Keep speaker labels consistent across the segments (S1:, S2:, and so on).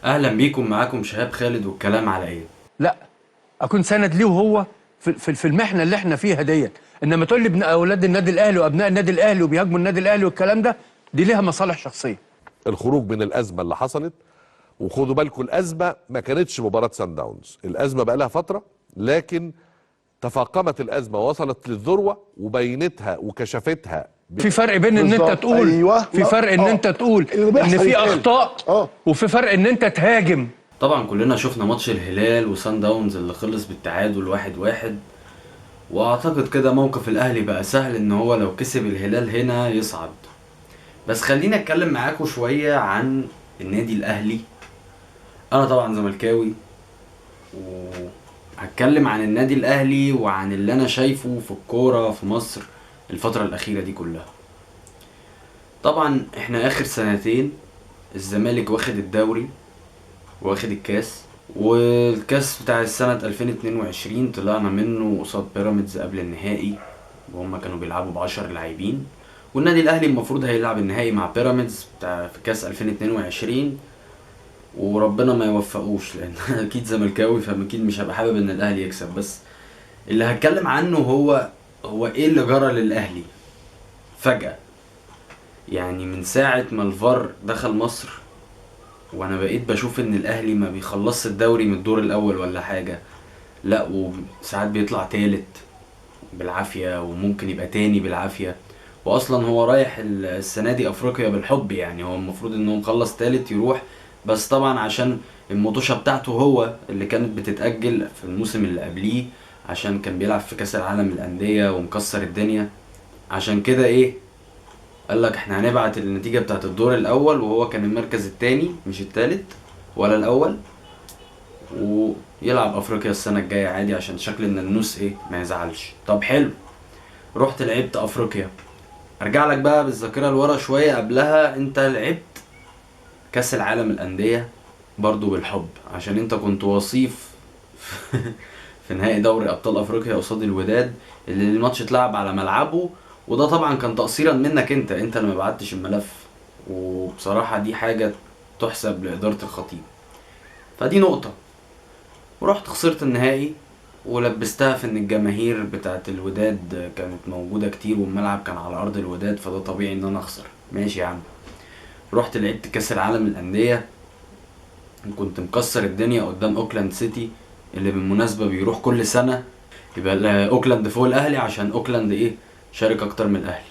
S1: اهلا بيكم، معاكم شهاب خالد والكلام على ايه؟
S2: لا، اكون سند ليه وهو في المحنه اللي احنا فيها ديت. انما تقول لي ابن اولاد النادي الاهلي وابناء النادي الاهلي وبيهاجموا النادي الاهلي والكلام ده، دي ليها مصالح شخصيه.
S3: الخروج من الازمه اللي حصلت. وخدوا بالكم، الازمه ما كانتش مباراه سان داونز، الازمه بقى لها فتره، لكن تفاقمت الازمه ووصلت للذروه وبينتها وكشفتها
S2: في فرق بين ان انت
S4: بالظبط،
S2: تقول
S4: ايوه.
S2: في فرق ان انت تقول
S4: اللي بيحصل
S2: ان في
S4: يتقال.
S2: اخطاء، وفي فرق ان انت تهاجم.
S1: طبعا كلنا شفنا ماتش الهلال وسان داونز اللي خلص بالتعادل 1-1. واعتقد كده موقف الاهلي بقى سهل ان هو لو كسب الهلال هنا يصعد. بس خليني اتكلم معاكم شوية عن النادي الاهلي. انا طبعا زملكاوي، وهتكلم عن النادي الاهلي وعن اللي انا شايفه في الكورة في مصر الفترة الاخيرة دي كلها. طبعا احنا اخر سنتين الزمالك واخد الدوري واخد الكاس، والكاس بتاع السنة 2022 طلعنا منه قصاد بيراميدز قبل النهائي، وهم كانوا بيلعبوا ب10 لاعبين. والنادي الاهلي المفروض هيلعب النهائي مع بيراميدز بتاع في كاس 2022، وربنا ما يوفقوش لان اكيد زملكاوي فاكيد مش هبقى حابب ان الاهلي يكسب. بس اللي هتكلم عنه هو ايه اللي جرى للاهلي فجأة. يعني من ساعة ما الفار دخل مصر وانا بقيت بشوف ان الاهلي ما بيخلصش الدوري من الدور الاول ولا حاجة، لا وساعات بيطلع تالت بالعافية وممكن يبقى تاني بالعافية. واصلا هو رايح السنة دي افريقيا بالحب، يعني هو المفروض انه مخلص تالت يروح، بس طبعا عشان المطوشة بتاعته هو اللي كانت بتتأجل في الموسم اللي قبليه، عشان كان بيلعب في كاس العالم للأندية ومكسر الدنيا. عشان كده ايه، قالك احنا هنبعت النتيجة بتاعت الدور الاول وهو كان المركز التاني مش التالت ولا الاول، ويلعب افريقيا السنة الجاية عادي عشان شكل ان النوس ايه ما يزعلش. طب حلو، رحت لعبت افريقيا. ارجع لك بقى بالذاكرة لورا شوية، قبلها انت لعبت كاس العالم الاندية برضو بالحب، عشان انت كنت وصيف في نهائي دوري ابطال افريقيا قصاد الوداد اللي الماتش اتلعب على ملعبه. وده طبعا كان تقصيرا منك انت اللي ما بعتش الملف، وبصراحة دي حاجة تحسب لإدارة الخطيب. فدي نقطة. ورحت خسرت النهائي ولبستها في ان الجماهير بتاعت الوداد كانت موجودة كتير والملعب كان على ارض الوداد، فده طبيعي ان انا اخسر. ماشي يا عم. رحت لعبت كاس العالم للأندية، كنت مكسر الدنيا قدام اوكلاند سيتي اللي بالمناسبة بيروح كل سنة. يبقى اوكلاند فوق الاهلي عشان اوكلاند ايه، شارك اكتر من الاهلي.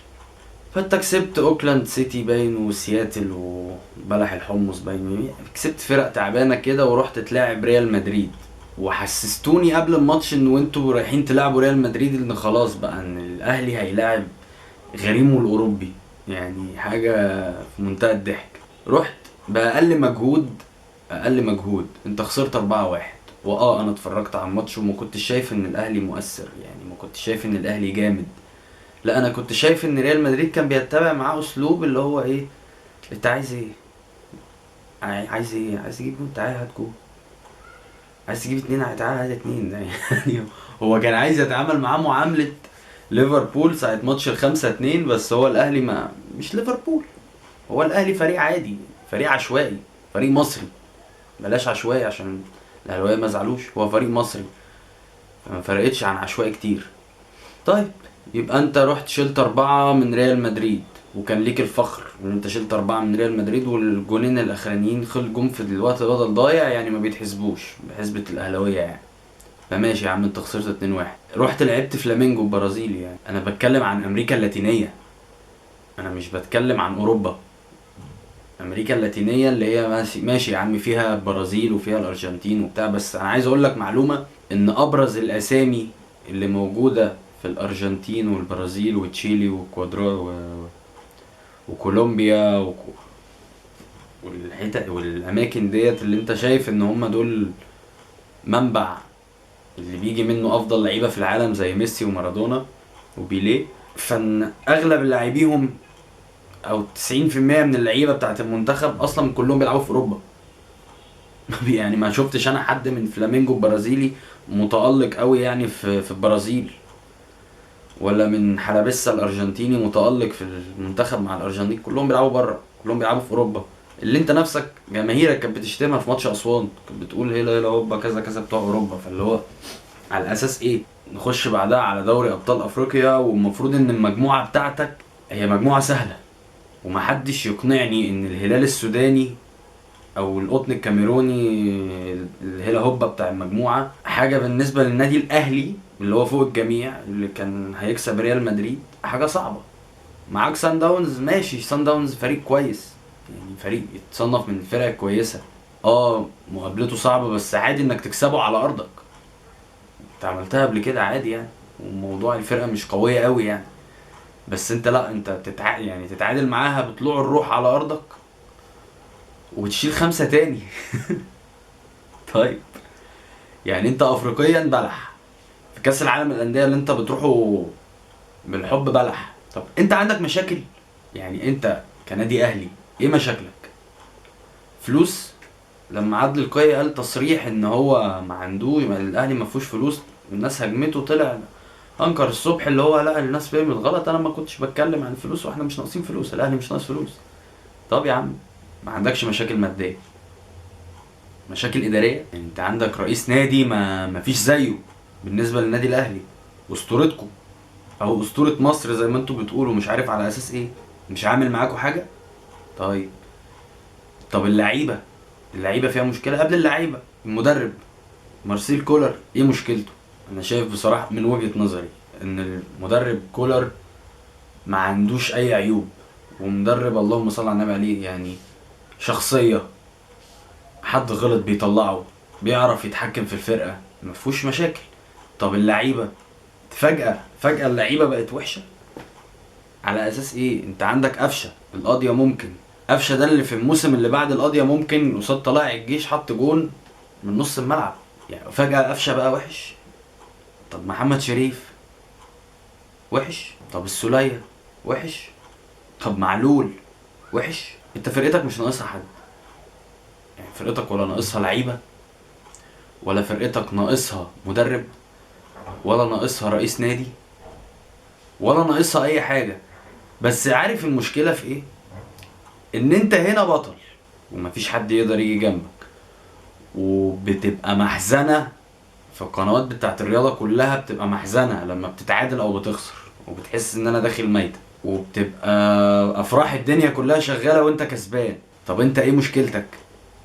S1: فانت كسبت اوكلاند سيتي باين وسياتل وبلح الحمص باين، كسبت فرق تعبانه كده، ورحت تلاعب ريال مدريد. وحسستوني قبل الماتش ان وانتوا رايحين تلعبوا ريال مدريد ان خلاص بقى ان الاهلي هيلاعب غريمه الاوروبي، يعني حاجه في منتهى الضحك. رحت باقل مجهود، اقل مجهود انت خسرت 4-1. انا اتفرجت على الماتش وما كنتش شايف ان الاهلي مؤثر، يعني ما كنتش شايف ان الاهلي جامد. لا انا كنت شايف ان ريال مدريد كان بيتبع معاه اسلوب اللي هو ايه، انت عايز ايه، عايز ايه، عايز تجيب جون تعالى هات جون، عايز تجيب اتنين تعالى هات اتنين. يعني هو كان عايز يتعامل معاه معاملة ليفربول ساعة ماتش ال5-2. بس هو الاهلي ما مش ليفربول، هو الاهلي فريق عادي، فريق عشوائي، فريق مصري. بلاش عشوائي عشان الاهلاويه ما زعلوش، هو فريق مصري ما فرقتش عن عشوائي كتير. طيب يبقى انت رحت شلت 4 من ريال مدريد، وكان ليك الفخر ان انت شلت 4 من ريال مدريد، والجونين الاخرانيين جم في الوقت بدل ضايع، يعني ما بيتحسبوش بحسبة الاهلاويه يعني. فماشي يا عم، انت خسرت 2-1. رحت لعبت فلامينجو برازيلي، يعني انا بتكلم عن امريكا اللاتينيه، انا مش بتكلم عن اوروبا. امريكا اللاتينيه اللي هي ماشي يا عم، فيها البرازيل وفيها الارجنتين وبتاع. بس انا عايز اقول لك معلومه، ان ابرز الاسامي اللي موجوده في الارجنتين والبرازيل وتشيلي وكوادرا وكولومبيا والحتت والاماكن ديت اللي انت شايف ان هم دول منبع اللي بيجي منه افضل لعيبه في العالم زي ميسي ومارادونا وبيليه. فان اغلب لاعبيهم او 90% من اللعيبه بتاعت المنتخب اصلا كلهم بيلعبوا في اوروبا. يعني ما شفتش انا حد من فلامينجو البرازيلي متألق قوي يعني في البرازيل، ولا من حلبسة الارجنتيني متألق في المنتخب مع الارجنتين. كلهم بيلعبوا بره، كلهم بيلعبوا في اوروبا. اللي انت نفسك جماهيرك كانت بتشتمها في ماتش اسوان، كانت بتقول هيلا هيلا هوبا كذا كذا بتوع اوروبا. فاللي هو على اساس ايه نخش بعدها على دوري ابطال افريقيا، والمفروض ان المجموعه بتاعتك هي مجموعه سهله، ومحدش يقنعني ان الهلال السوداني او القطن الكاميروني الهيلا هوبا بتاع المجموعه حاجه بالنسبه للنادي الاهلي اللي هو فوق الجميع، اللي كان هيكسب ريال مدريد، حاجه صعبه. معاك سان داونز، ماشي، سان داونز فريق كويس، يعني فريق يتصنف من الفرق الكويسه، مقابلته صعبه بس عادي انك تكسبه على ارضك، انت عملتها قبل كده عادي يعني، وموضوع الفرقه مش قويه قوي يعني. بس انت لا، انت يعني تتعادل معاها بطلوع الروح على ارضك وتشيل 5 تاني. طيب يعني انت افريقيا بلح، في كاس العالم للانديه اللي انت بتروحه بالحب بلح. طب انت عندك مشاكل؟ يعني انت كنادي اهلي ايه مشاكلك؟ فلوس؟ لما عادل القيعي قال تصريح ان هو ما عندوش، الاهلي ما فيهوش فلوس، الناس هجمته، طلع انكر الصبح اللي هو لا الناس فهمت غلط، انا ما كنتش بتكلم عن فلوس واحنا مش ناقصين فلوس، الاهلي مش ناقص فلوس. طب يا عم ما عندكش مشاكل ماديه، مشاكل اداريه؟ يعني انت عندك رئيس نادي ما فيش زيه بالنسبه للنادي الاهلي، اسطورتكم او اسطوره مصر زي ما انتوا بتقولوا، مش عارف على اساس ايه مش عامل معاكوا حاجه. طب اللعيبه فيها مشكله. قبل اللعيبه المدرب مارسيل كولر ايه مشكلته؟ انا شايف بصراحه من وجهه نظري ان المدرب كولر ما عندوش اي عيوب، ومدرب اللهم صل على النبي عليه، يعني شخصيه، حد غلط بيطلعه، بيعرف يتحكم في الفرقه، ما فيهوش مشاكل. طب اللعيبه فجاه اللعيبه بقت وحشه على اساس ايه؟ انت عندك قفشه القاضيه، ممكن قفشه ده اللي في الموسم اللي بعد القاضيه ممكن قصاد طلائع الجيش حط جون من نص الملعب، يعني فجاه قفشه بقى وحش. طب محمد شريف وحش، طب السولية وحش، طب معلول وحش. انت فرقتك مش ناقصها حد، يعني فرقتك ولا ناقصها لعيبه، ولا فرقتك ناقصها مدرب، ولا ناقصها رئيس نادي، ولا ناقصها اي حاجه. بس عارف المشكله في ايه؟ ان انت هنا بطل ومفيش حد يقدر يجي جنبك، وبتبقى محزنه في القنوات بتاعت الرياضه كلها، بتبقى محزنه لما بتتعادل او بتخسر، وبتحس ان انا داخل ميتة، وبتبقى افراح الدنيا كلها شغاله وانت كسبان. طب انت ايه مشكلتك؟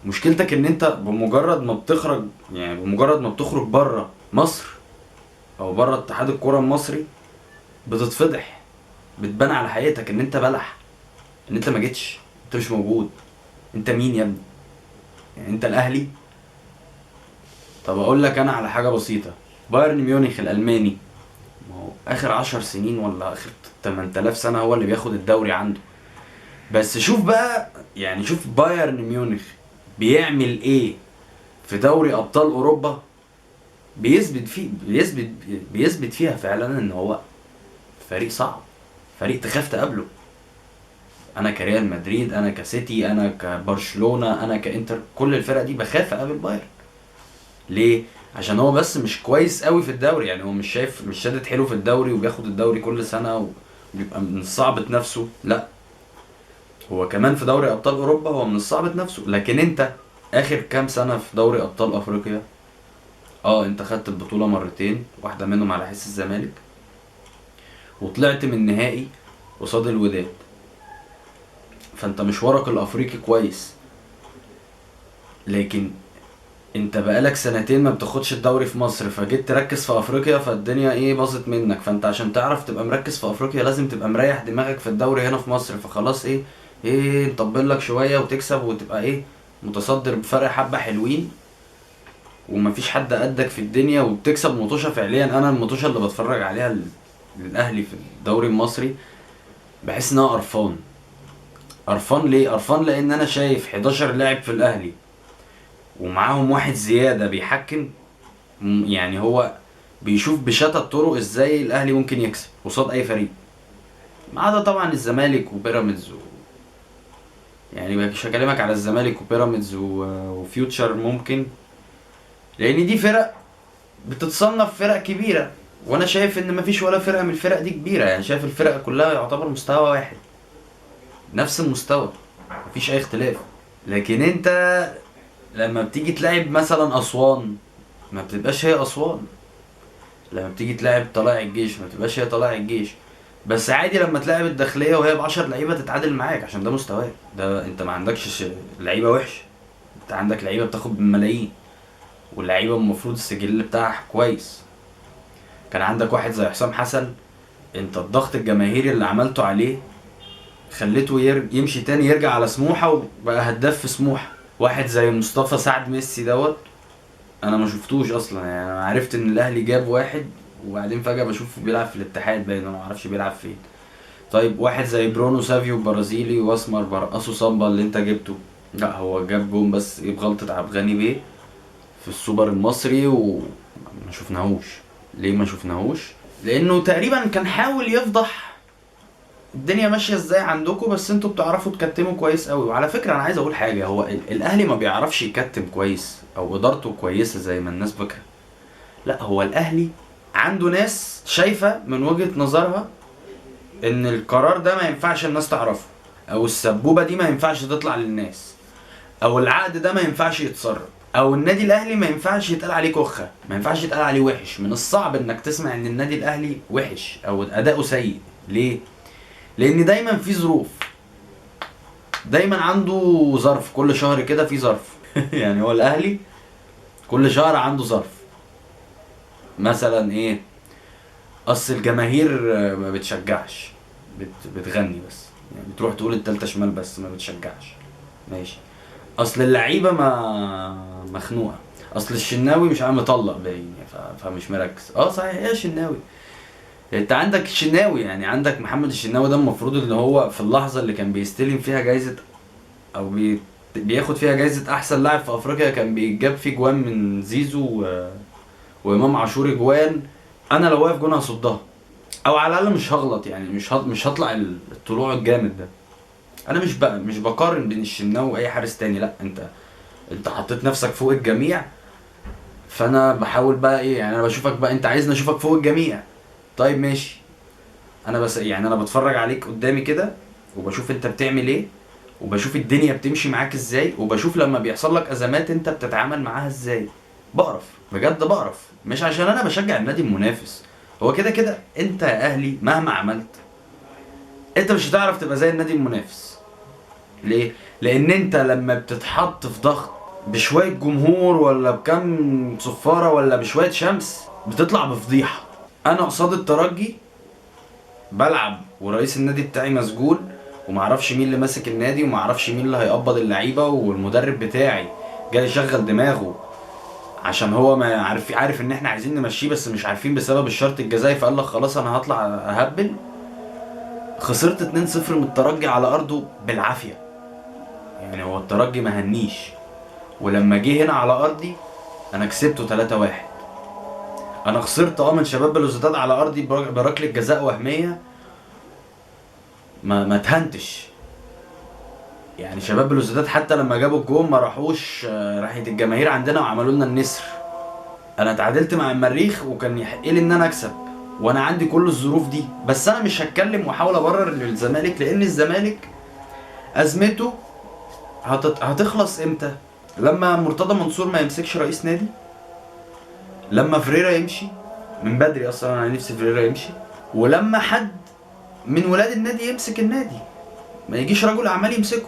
S1: مشكلتك ان انت بمجرد ما بتخرج، يعني بمجرد ما بتخرج بره مصر او بره اتحاد الكوره المصري بتتفضح، بتبان على حقيقتك ان انت بلح، ان انت ما جيتش، انت مش موجود. انت مين يا ابني؟ يعني انت الاهلي؟ طب اقول لك انا على حاجه بسيطه، بايرن ميونخ الالماني، ما هو اخر 10 سنين ولا اخر 8000 سنه هو اللي بياخد الدوري عنده. بس شوف بقى، يعني شوف بايرن ميونخ بيعمل ايه في دوري ابطال اوروبا، بيثبت فيها فعلا ان هو فريق صعب، فريق تخاف تقابله. انا كريال مدريد، انا كسيتي، انا كبرشلونه، انا كانتر، كل الفرق دي بخاف اقابل بايرن. ليه؟ عشان هو بس مش كويس قوي في الدوري، يعني هو مش شادد حلو في الدوري وبياخد الدوري كل سنه وبيبقى من صعبة نفسه، لا، هو كمان في دوري ابطال اوروبا هو من صعبة نفسه. لكن انت اخر كام سنه في دوري ابطال افريقيا، انت خدت البطوله مرتين، واحده منهم على حس الزمالك، وطلعت من نهائي قصاد الوداد، فانت مشوارك الافريقي كويس. لكن انت بقالك سنتين ما بتاخدش الدوري في مصر، فجيت تركز في افريقيا، فالدنيا باظت منك. فانت عشان تعرف تبقى مركز في افريقيا لازم تبقى مريح دماغك في الدوري هنا في مصر، فخلاص نطبل لك شويه وتكسب وتبقى متصدر بفرق حبه حلوين، ومفيش حد قدك في الدنيا، وبتكسب مطوشه. فعليا انا المطوشه اللي بتفرج عليها للاهلي في الدوري المصري بحس ان انا قرفان. ليه قرفان؟ لان انا شايف 11 لاعب في الاهلي ومعاهم واحد زياده بيحكم، يعني هو بيشوف بشتى الطرق ازاي الاهلي ممكن يكسب قصاد اي فريق، ما عدا طبعا الزمالك وبيراميدز يعني مش هكلمك على الزمالك وبيراميدز وفيوتشر ممكن، لان دي فرق بتتصنف فرق كبيره، وانا شايف ان مفيش ولا فرقه من الفرق دي كبيره، يعني شايف الفرق كلها يعتبر مستوى واحد، نفس المستوى، مفيش اي اختلاف. لكن انت لما بتيجي تلعب مثلا اسوان ما بتبقاش هي اسوان، لما بتيجي تلعب طلائع الجيش ما بتبقاش هي طلائع الجيش. بس عادي لما تلعب الداخليه وهي ب10 لعيبه تتعادل معاك، عشان ده مستواك، ده انت ما عندكش لعيبه وحشه، انت عندك لعيبه بتاخد بالملايين، واللعيبه المفروض السجل بتاعها كويس. كان عندك واحد زي حسام حسن، انت الضغط الجماهيري اللي عملته عليه خليته يمشي تاني يرجع على سموحه وبقى هداف في سموحه. واحد زي مصطفى سعد ميسي دوت، انا ما شفتوش اصلا، يعني انا عرفت ان الاهلي جاب واحد وبعدين فجاه بشوفه بيلعب في الاتحاد، باين انا ما اعرفش بيلعب فين. طيب واحد زي برونو سافيو برازيلي واسمر برقصه صامبا اللي انت جبته، لا هو جاب جون بس ايه بغلطه عبد الغني بيه في السوبر المصري وما شفناهوش. ليه ما شفناهوش؟ لانه تقريبا كان حاول يفضح الدنيا ماشيه ازاي عندكم، بس انتوا بتعرفوا تكتموا كويس قوي. وعلى فكره انا عايز اقول حاجه، هو الاهلي ما بيعرفش يكتم كويس او ادارته كويسه زي ما الناس فاكره، لا هو الاهلي عنده ناس شايفه من وجهه نظرها ان القرار ده ما ينفعش الناس تعرفه، او السبوبه دي ما ينفعش تطلع للناس، او العقد ده ما ينفعش يتسرب، او النادي الاهلي ما ينفعش يتقال عليه كخه، ما ينفعش يتقال عليه وحش. من الصعب انك تسمع ان النادي الاهلي وحش او اداؤه سيء. ليه؟ لان دايما في ظروف، دايما عنده ظرف، كل شهر كده في ظرف يعني هو الاهلي كل شهر عنده ظرف. مثلا ايه؟ اصل الجماهير ما بتشجعش، بتغني بس، يعني بتروح تقول التالتة شمال بس ما بتشجعش، ماشي. اصل اللعيبه ما مخنوقه، اصل الشناوي مش عارف مطلق باين فمش مركز. صحيح ايه الشناوي؟ انت عندك الشناوي، يعني عندك محمد الشناوي ده المفروض ان هو في اللحظه اللي كان بيستلم فيها جايزه او بياخد فيها جايزه احسن لاعب في افريقيا، كان بيجاب فيه جوان من زيزو وامام عاشور جوان، انا لو واقف جون هصدها، او على الاقل مش هغلط، يعني مش هطلع الطلوع الجامد ده. انا مش بقارن بين الشناوي واي حارس تاني، لا انت حطيت نفسك فوق الجميع، فانا بحاول بقى ايه، يعني انا بشوفك بقى انت عايزني اشوفك فوق الجميع، طيب ماشي. انا بس يعني انا بتفرج عليك قدامي كده وبشوف انت بتعمل ايه، وبشوف الدنيا بتمشي معاك ازاي، وبشوف لما بيحصل لك ازمات انت بتتعامل معاها ازاي. بقرف بجد، بقرف، مش عشان انا بشجع النادي المنافس، هو كده كده انت يا اهلي مهما عملت انت مش هتعرف تبقى زي النادي المنافس. ليه؟ لان انت لما بتتحط في ضغط بشوية جمهور ولا بكم صفارة ولا بشوية شمس بتطلع بفضيحة. انا قصاد الترجي بلعب ورئيس النادي بتاعي مسجون ومعرفش مين اللي ماسك النادي ومعرفش مين اللي هيقبض اللعيبة، والمدرب بتاعي جاي يشغل دماغه عشان هو ما عارف ان احنا عايزين نمشيه بس مش عارفين بسبب الشرط الجزائي، فقال لك خلاص انا هطلع اهبل. خسرت 2-0 من الترجي على ارضه بالعافية، يعني هو الترجي ما هنيش، ولما جه هنا على ارضي انا كسبته 3-1. انا خسرت من شباب بلوزداد على ارضي بركله جزاء وهميه، ما تهنتش. يعني شباب بلوزداد حتى لما جابوا الجون ما راحوش راحيه الجماهير عندنا وعملوا لنا النسر. انا اتعادلت مع المريخ وكان يحق لي ان انا اكسب، وانا عندي كل الظروف دي، بس انا مش هتكلم واحاول ابرر للزمالك، لان الزمالك ازمته هتخلص امتى؟ لما مرتضى منصور ما يمسكش رئيس نادي، لما فريرا يمشي من بدري، اصلا انا نفسي فريرا يمشي، ولما حد من ولاد النادي يمسك النادي، ما يجيش رجل اعمال يمسكه.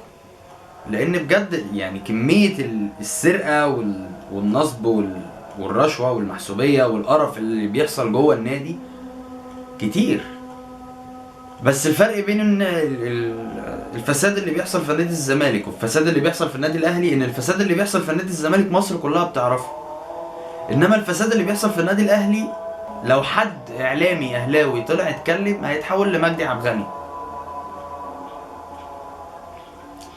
S1: لان بجد يعني كمية السرقة والنصب والرشوة والمحسوبية والقرف اللي بيحصل جوه النادي كتير. بس الفرق بين الفساد اللي بيحصل في نادي الزمالك والفساد اللي بيحصل في النادي الاهلي، ان الفساد اللي بيحصل في نادي الزمالك مصر كلها بتعرفه، انما الفساد اللي بيحصل في النادي الاهلي لو حد اعلامي اهلاوي طلع اتكلم هيتحول لمجدي عبد الغني،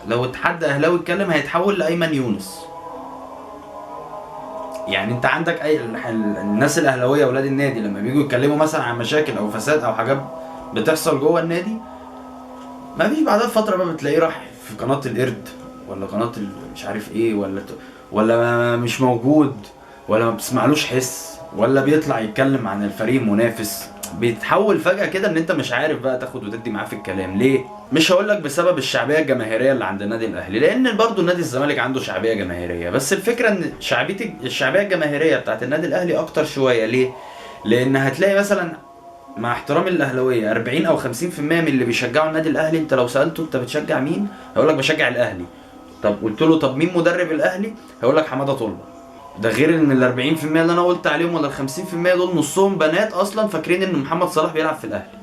S1: لو حد اهلاوي اتكلم هيتحول لايمن يونس. يعني انت عندك الناس الاهلاويه اولاد النادي لما بييجوا يتكلموا مثلا عن مشاكل او فساد او حاجات بتحصل جوه النادي، ما فيش بعدها فتره بقى بتلاقيه راح في قناه القرد ولا قناه مش عارف ايه، ولا مش موجود، ولا ما بتسمعلوش حس، ولا بيطلع يتكلم عن الفريق المنافس. بيتحول فجأة كده ان انت مش عارف بقى تاخد وتدي معاه في الكلام. ليه؟ مش هقولك بسبب الشعبية الجماهيرية اللي عند النادي الاهلي، لان برضو نادي الزمالك عنده شعبية جماهيرية، بس الفكرة ان الشعبية الجماهيرية بتاعت النادي الاهلي اكتر شوية. ليه؟ لان هتلاقي مثلا مع احترامي للاهلاويه 40 او 50% من اللي بيشجعوا النادي الاهلي، انت لو سالته انت بتشجع مين هيقول لك بشجع الاهلي. طب قلت له طب مين مدرب الاهلي هيقول لك حماده طلبه. ده غير ان ال 40% اللي انا قلت عليهم ولا ال 50% دول نصهم بنات اصلا فاكرين ان محمد صلاح بيلعب في الاهلي.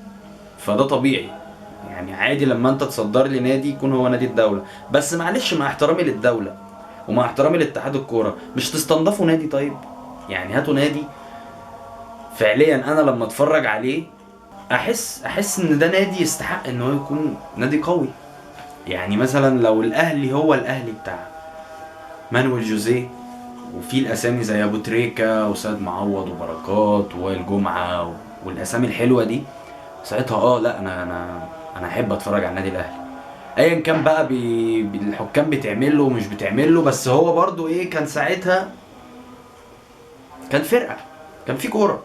S1: فده طبيعي يعني، عادي لما انت تصدر لي نادي يكون هو نادي الدوله. بس معلش مع احترامي للدوله ومع احترامي لاتحاد الكوره، مش تستنضفوا نادي؟ طيب يعني هاتوا نادي فعليا انا لما اتفرج عليه احس ان ده نادي يستحق ان هو يكون نادي قوي. يعني مثلا لو الاهلي هو الاهلي بتاع مانويل جوزيه، وفي الاسامي زي ابو تريكه وسيد معوض وبركات ووائل جمعه والاسامي الحلوه دي، ساعتها لا انا احب اتفرج على النادي الاهلي ايا كان بقى الحكام بتعمل له ومش بتعمل له. بس هو برضو كان ساعتها كان فرقه، كان في كوره.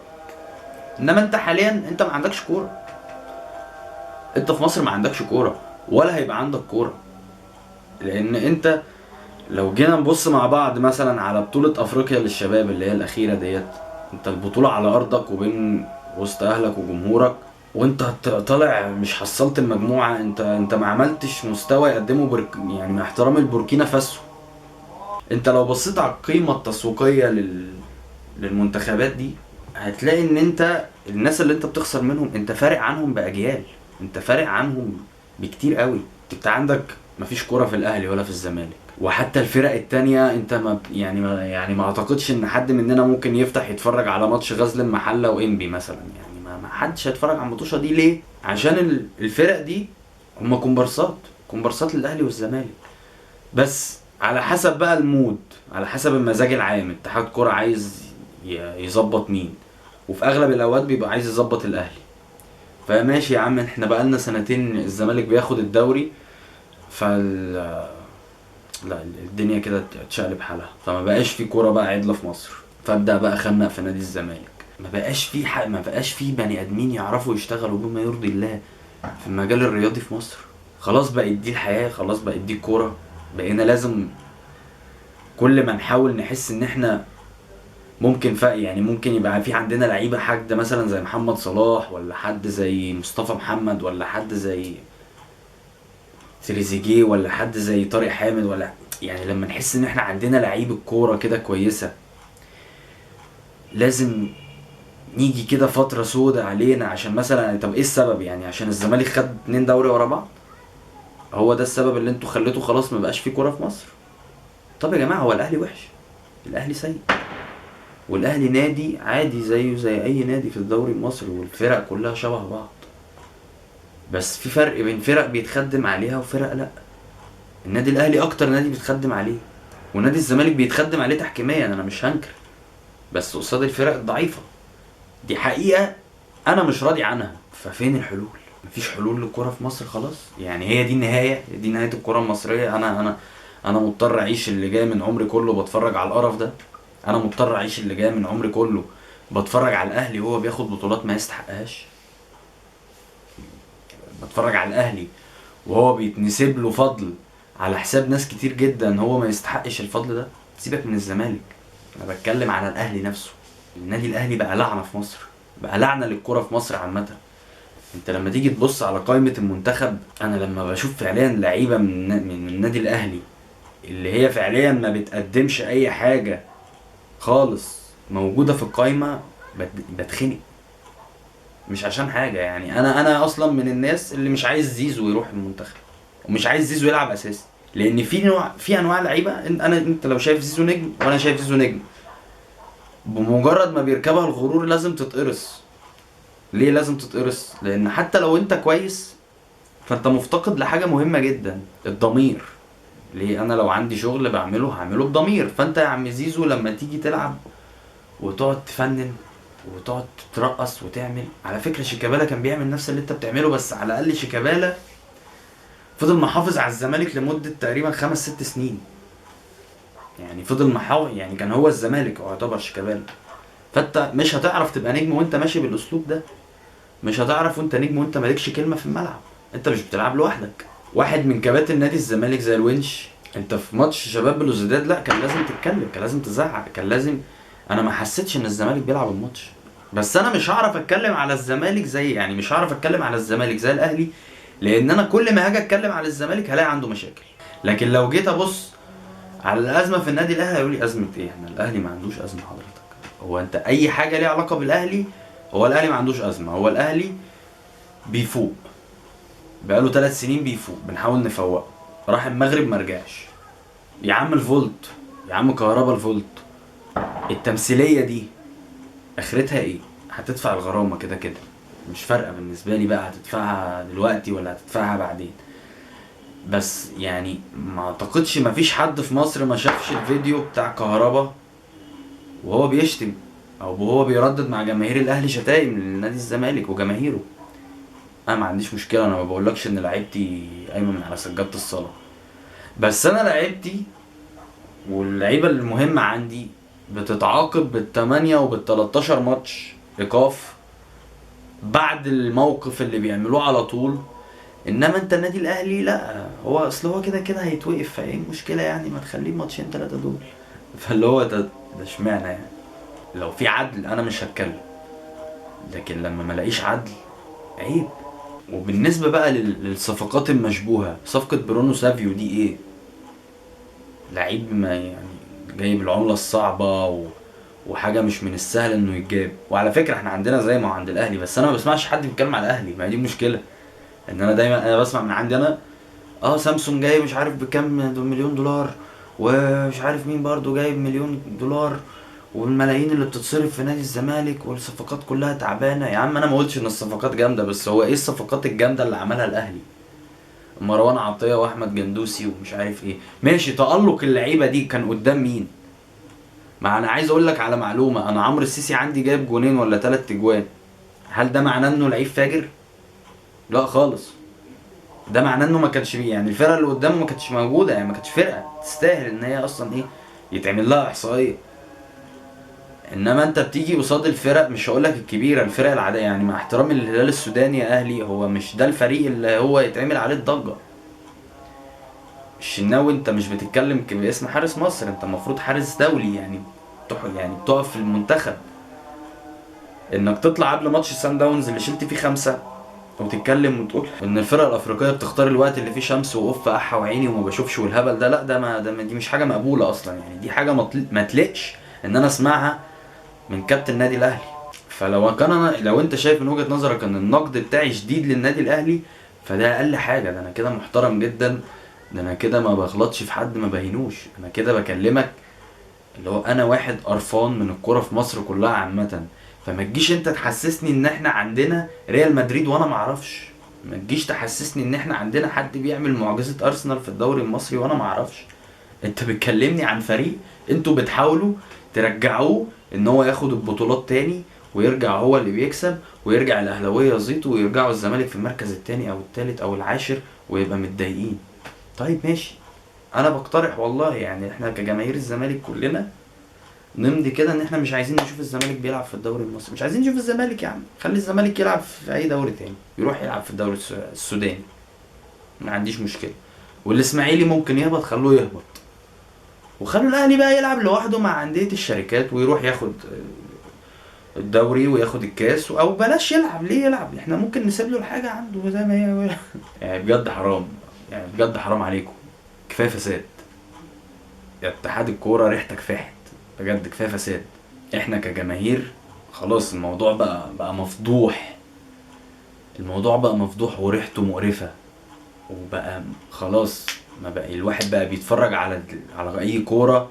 S1: انما انت حاليا انت ما عندكش كوره، انت في مصر ما عندكش كوره ولا هيبقى عندك كوره. لان انت لو جينا نبص مع بعض مثلا على بطولة افريقيا للشباب اللي هي الاخيرة ديت، انت البطولة على ارضك وبين وسط اهلك وجمهورك، وانت طالع مش حصلت المجموعة. انت ما عملتش مستوى يقدمه يعني مع احترام البوركينا فاسو. انت لو بصيت على القيمة التسويقية للمنتخبات دي هتلاقي ان انت الناس اللي انت بتخسر منهم انت فارق عنهم باجيال، انت فارق عنهم بكتير قوي. انت عندك مفيش كوره في الاهلي ولا في الزمالك، وحتى الفرق التانية انت ما اعتقدش ان حد مننا ممكن يفتح يتفرج على ماتش غزل المحله وانبي مثلا. يعني ما حدش هيتفرج على الماتشة دي. ليه؟ عشان الفرق دي هم كومبارسات للاهلي والزمالك. بس على حسب بقى المود، على حسب المزاج العام، اتحاد كوره عايز يظبط مين، وفي اغلب الاوقات بيبقى عايز يظبط الاهلي. فماشي يا عم، احنا بقالنا سنتين الزمالك بياخد الدوري، لا الدنيا كده اتشقلب حالها، فما بقاش في كوره بقى عدله في مصر. فابدا بقى خنق في نادي الزمالك، ما بقاش في بني ادمين يعرفوا يشتغلوا بما يرضي الله في المجال الرياضي في مصر. خلاص بقت دي الحياه، خلاص بقت دي الكوره. بقينا لازم كل ما نحاول نحس ان احنا ممكن يعني ممكن يبقى في عندنا لعيبه حد مثلا زي محمد صلاح، ولا حد زي مصطفى محمد، ولا حد زي تريزيجيه، ولا حد زي طارق حامد، ولا يعني لما نحس ان احنا عندنا لعيبه كوره كده كويسه، لازم نيجي كده فتره سودة علينا. عشان مثلا طب ايه السبب؟ يعني عشان الزمالك خد 2 دوري ورا بعض، هو ده السبب اللي انتوا خليتوا خلاص ما بقاش في كوره في مصر؟ طب يا جماعه هو الاهلي وحش؟ الاهلي سيء، والاهلي نادي عادي زيه زي اي نادي في الدوري المصري، والفرق كلها شبه بعض. بس في فرق بين فرق بيتخدم عليها وفرق لا. النادي الاهلي اكتر نادي بيتخدم عليه، ونادي الزمالك بيتخدم عليه تحكيميا، انا مش هنكر، بس قصاد الفرق الضعيفه دي حقيقه انا مش راضي عنها. ففين الحلول؟ مفيش حلول للكوره في مصر خلاص. يعني هي دي النهايه، دي نهايه الكوره المصريه. انا مضطر اعيش اللي جاي من عمري كله بتفرج على القرف ده. انا مضطر اعيش اللي جاي من عمري كله بتفرج على الاهلي وهو بياخد بطولات ما يستحقهاش. بتفرج على الاهلي وهو بيتنسب له فضل على حساب ناس كتير جدا هو ما يستحقش الفضل ده. سيبك من الزمالك، انا بتكلم على الاهلي نفسه. النادي الاهلي بقى لعنه في مصر، بقى لعنه للكره في مصر عامه. انت لما تيجي تبص على قائمه المنتخب، انا لما بشوف فعليا لعيبه من النادي الاهلي اللي هي فعليا ما بتقدمش اي حاجه خالص موجوده في القائمه، بتخنق. مش عشان حاجه، يعني انا اصلا من الناس اللي مش عايز زيزو يروح المنتخب، ومش عايز زيزو يلعب اساسي. لان في انواع لعيبه، انت لو شايف زيزو نجم وانا شايف زيزو نجم، بمجرد ما بيركبها الغرور لازم تتقرص. ليه لازم تتقرص؟ لان حتى لو انت كويس فانت مفتقد لحاجه مهمه جدا، الضمير. ليه؟ انا لو عندي شغل هعمله بضمير. فانت يا عم زيزو لما تيجي تلعب وتقعد تفنن وتقعد ترقص وتعمل، على فكره شيكابالا كان بيعمل نفس اللي انت بتعمله، بس على الاقل شيكابالا فضل محافظ على الزمالك لمده تقريبا 5-6 سنين. يعني فضل محافظ، يعني كان هو الزمالك يعتبر شيكابالا. فانت مش هتعرف تبقى نجم وانت ماشي بالاسلوب ده. مش هتعرف وانت نجم وانت مالكش كلمه في الملعب. انت مش بتلعب لوحدك. واحد من كباتن نادي الزمالك زي الونش، انت في ماتش شباب بلوزداد لا كان لازم تتكلم، كان لازم تزعق، كان لازم. انا ما حسيتش ان الزمالك بيلعب الماتش، بس انا مش هعرف اتكلم على الزمالك زي، يعني مش هعرف اتكلم على الزمالك زي الاهلي، لان انا كل ما هاجي اتكلم على الزمالك هلاقي عنده مشاكل. لكن لو جيت ابص على الازمه في النادي الاهلي هيقول لي ازمه ايه؟ احنا الاهلي ما عندوش ازمه حضرتك. هو انت اي حاجه ليها علاقه بالاهلي، هو الاهلي ما عندوش ازمه. هو الاهلي بيفوق بقاله 3 سنين بيفوق، بنحاول نفوقه. راح المغرب ما رجعش. يا عم الفولت، يا عم كهربا الفولت، التمثيليه دي اخرتها ايه؟ هتدفع الغرامه كده كده، مش فارقه بالنسبه لي بقى هتدفعها دلوقتي ولا هتدفعها بعدين. بس يعني ما اعتقدش ما فيش حد في مصر ما شافش الفيديو بتاع كهربا وهو بيشتم او وهو بيردد مع جماهير الاهلي شتايم لنادي الزمالك وجماهيره. انا ما عنديش مشكله، انا ما بقولكش ان لعيبتي قايمه من على سجاده الصلاه، بس انا لعيبتي واللعيبه المهمه عندي بتتعاقب بال8 وبال13 ماتش ايقاف بعد الموقف اللي بيعملوه على طول. انما انت النادي الاهلي لا، هو اصل هو كده كده هيتوقف، فايه المشكله يعني؟ ما تخليه ماتشين 3 دول. فاللي هو ده اشمعنى يعني؟ لو في عدل انا مش هتكلم، لكن لما ما الاقيش عدل عيب. وبالنسبه بقى للصفقات المشبوهه، صفقه برونو سافيو دي ايه؟ لعيب ما يعني جايب العمله الصعبه وحاجه مش من السهل انه يتجاب. وعلى فكره احنا عندنا زي ما عند الاهلي، بس انا ما بسمعش حد بيتكلم على الاهلي، ما هي دي المشكله. ان انا دايما انا بسمع من عندي انا سامسونج جاي مش عارف بكام مليون دولار، ومش عارف مين برضو جايب مليون دولار، والملايين اللي بتتصرف في نادي الزمالك والصفقات كلها تعبانه. يا عم انا ما قلتش ان الصفقات جامده، بس هو ايه الصفقات الجامده اللي عملها الاهلي؟ مروان عطيه واحمد جندوسي ومش عارف ايه. ماشي، تألق اللعيبه دي كان قدام مين؟ ما انا عايز اقول لك على معلومه، انا عمرو السيسي عندي جايب 2 ولا 3 اجوان. هل ده معناه انه لعيب فاجر؟ لا خالص. ده معناه انه ما كانش يعني الفرقه اللي قدامه ما كانتش موجوده، يعني ما كانتش فرقه تستاهل ان هي اصلا ايه يتعمل لها احصائيه. انما انت بتيجي قصاد الفرق، مش هقول لك الكبيره، الفرق العاديه، يعني مع احترامي للهلال السوداني يا اهلي، هو مش ده الفريق اللي هو يتعمل عليه الضجه. الشناوي انت مش بتتكلم باسم حارس مصر، انت المفروض حارس دولي، يعني بتقف في المنتخب. انك تطلع قبل ماتش سان داونز اللي شلت فيه 5 وتتكلم وتقول ان الفرق الافريقيه بتختار الوقت اللي فيه شمس وقف احا وعيني وما بشوفش والهبل ده، لا دي مش حاجه مقبوله اصلا، يعني دي حاجه ما تلقش ان انا اسمعها من كابتن النادي الاهلي. لو انت شايف من وجهه نظرك ان النقد بتاعي شديد للنادي الاهلي، فده اقل حاجه، ده انا كده محترم جدا، ده انا كده ما بغلطش في حد، ما بهينوش، انا كده بكلمك اللي هو انا واحد قرفان من الكوره في مصر كلها عامه. فما تجيش انت تحسسني ان احنا عندنا ريال مدريد وانا ما اعرفش، ما تجيش تحسسني ان احنا عندنا حد بيعمل معجزه ارسنال في الدوري المصري وانا ما اعرفش. انت بتكلمني عن فريق انتوا بتحاولوا ترجعوه ان هو ياخد البطولات تاني، ويرجع هو اللي بيكسب، ويرجع الاهلاويه يزيطوا، ويرجعوا الزمالك في المركز الثاني او الثالث او العاشر ويبقى متضايقين. طيب ماشي، انا بقترح والله، يعني احنا كجماهير الزمالك كلنا نمضي كده ان احنا مش عايزين نشوف الزمالك بيلعب في الدوري المصري، مش عايزين نشوف الزمالك. يا عم خلي الزمالك يلعب في اي دوري تاني، يروح يلعب في الدوري السوداني، ما عنديش مشكله. والاسماعيلي ممكن يهبط، خلوه يهبط، وخلوا الاهلي بقى يلعب لوحده مع انديه الشركات ويروح ياخد الدوري وياخد الكاس، او بلاش يلعب. ليه يلعب؟ احنا ممكن نسيب له الحاجه عنده زي ما هي. يعني بجد حرام، يعني بجد حرام عليكم، كفايه فساد يا اتحاد الكوره، ريحتك فاحت بجد، كفايه فساد. احنا كجماهير خلاص الموضوع بقى مفضوح، الموضوع بقى مفضوح وريحته مقرفه، وبقى خلاص ما بقى الواحد بقى بيتفرج على اي كوره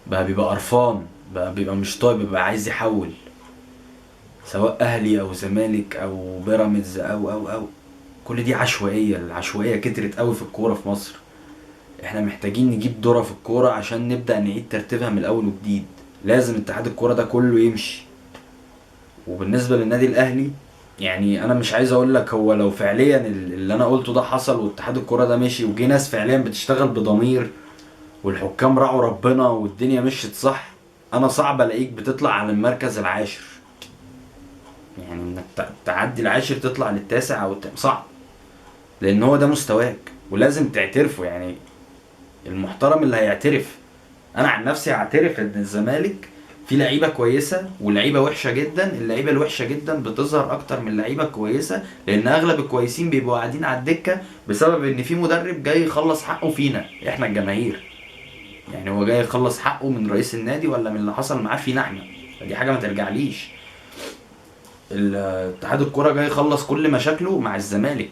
S1: بقى بيبقى قرفان، بقى بيبقى مش طايق، بيبقى عايز يحول، سواء اهلي او زمالك او بيراميدز او كل دي عشوائيه. العشوائيه كترت قوي في الكوره في مصر. احنا محتاجين نجيب دورة في الكورة عشان نبدأ نعيد ترتيبها من الاول وجديد. لازم اتحاد الكورة ده كله يمشي. وبالنسبة للنادي الاهلي، يعني انا مش عايز اقول لك، هو لو فعليا اللي انا قلته ده حصل واتحاد الكورة ده مشي وجي ناس فعليا بتشتغل بضمير والحكام راعوا ربنا والدنيا مشيت صح، انا صعب الاقيك بتطلع على المركز العاشر. يعني انك تعدي العاشر تطلع للتاسع او صعب، لان هو ده مستواك ولازم تعترفه. يعني المحترم اللي هيعترف، انا عن نفسي هعترف ان الزمالك في لعيبه كويسه ولعيبه وحشه جدا. اللعيبه الوحشه جدا بتظهر اكتر من اللعيبه الكويسه، لان اغلب الكويسين بيبقوا قاعدين على الدكه بسبب ان في مدرب جاي يخلص حقه فينا احنا الجماهير. يعني هو جاي يخلص حقه من رئيس النادي ولا من اللي حصل معاه فينا احنا، دي حاجه ما ترجعليش. اتحاد الكوره جاي يخلص كل مشاكله مع الزمالك.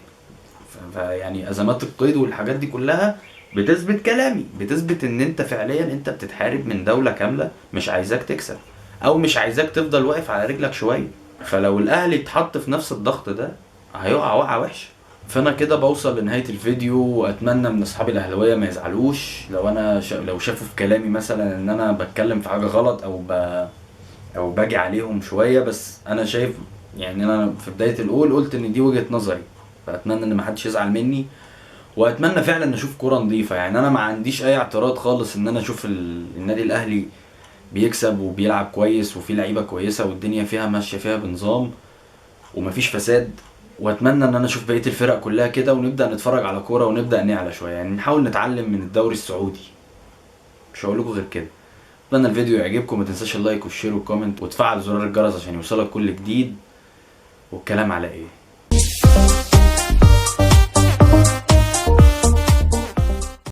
S1: فيعني ازمات القيد والحاجات دي كلها بتثبت كلامي، بتثبت ان انت فعليا انت بتتحارب من دولة كاملة مش عايزاك تكسب او مش عايزاك تفضل واقف على رجلك شوية. فلو الاهلي اتحط في نفس الضغط ده هيقع وقعة وحشة. فانا كده بوصل لنهاية الفيديو، واتمنى من اصحابي الاهلاوية ما يزعلوش لو انا لو شافوا في كلامي مثلا ان انا بتكلم في حاجة غلط او باجي عليهم شوية. بس انا شايف يعني انا في بداية القول قلت ان دي وجهة نظري، فاتمنى ان محدش يزعل مني، واتمنى فعلا نشوف كوره نظيفه. يعني انا ما عنديش اي اعتراض خالص ان انا اشوف النادي الاهلي بيكسب وبيلعب كويس وفي لعيبه كويسه والدنيا فيها ماشيه فيها بنظام ومفيش فساد. واتمنى ان انا اشوف بقيه الفرق كلها كده ونبدا نتفرج على كوره ونبدا نعلى شويه، يعني نحاول نتعلم من الدوري السعودي. مش هقول لكم غير كده. اتمنى الفيديو يعجبكم، ما تنساش اللايك والشير والكومنت وتفعل زرار الجرس عشان يوصلك كل جديد. والكلام على ايه؟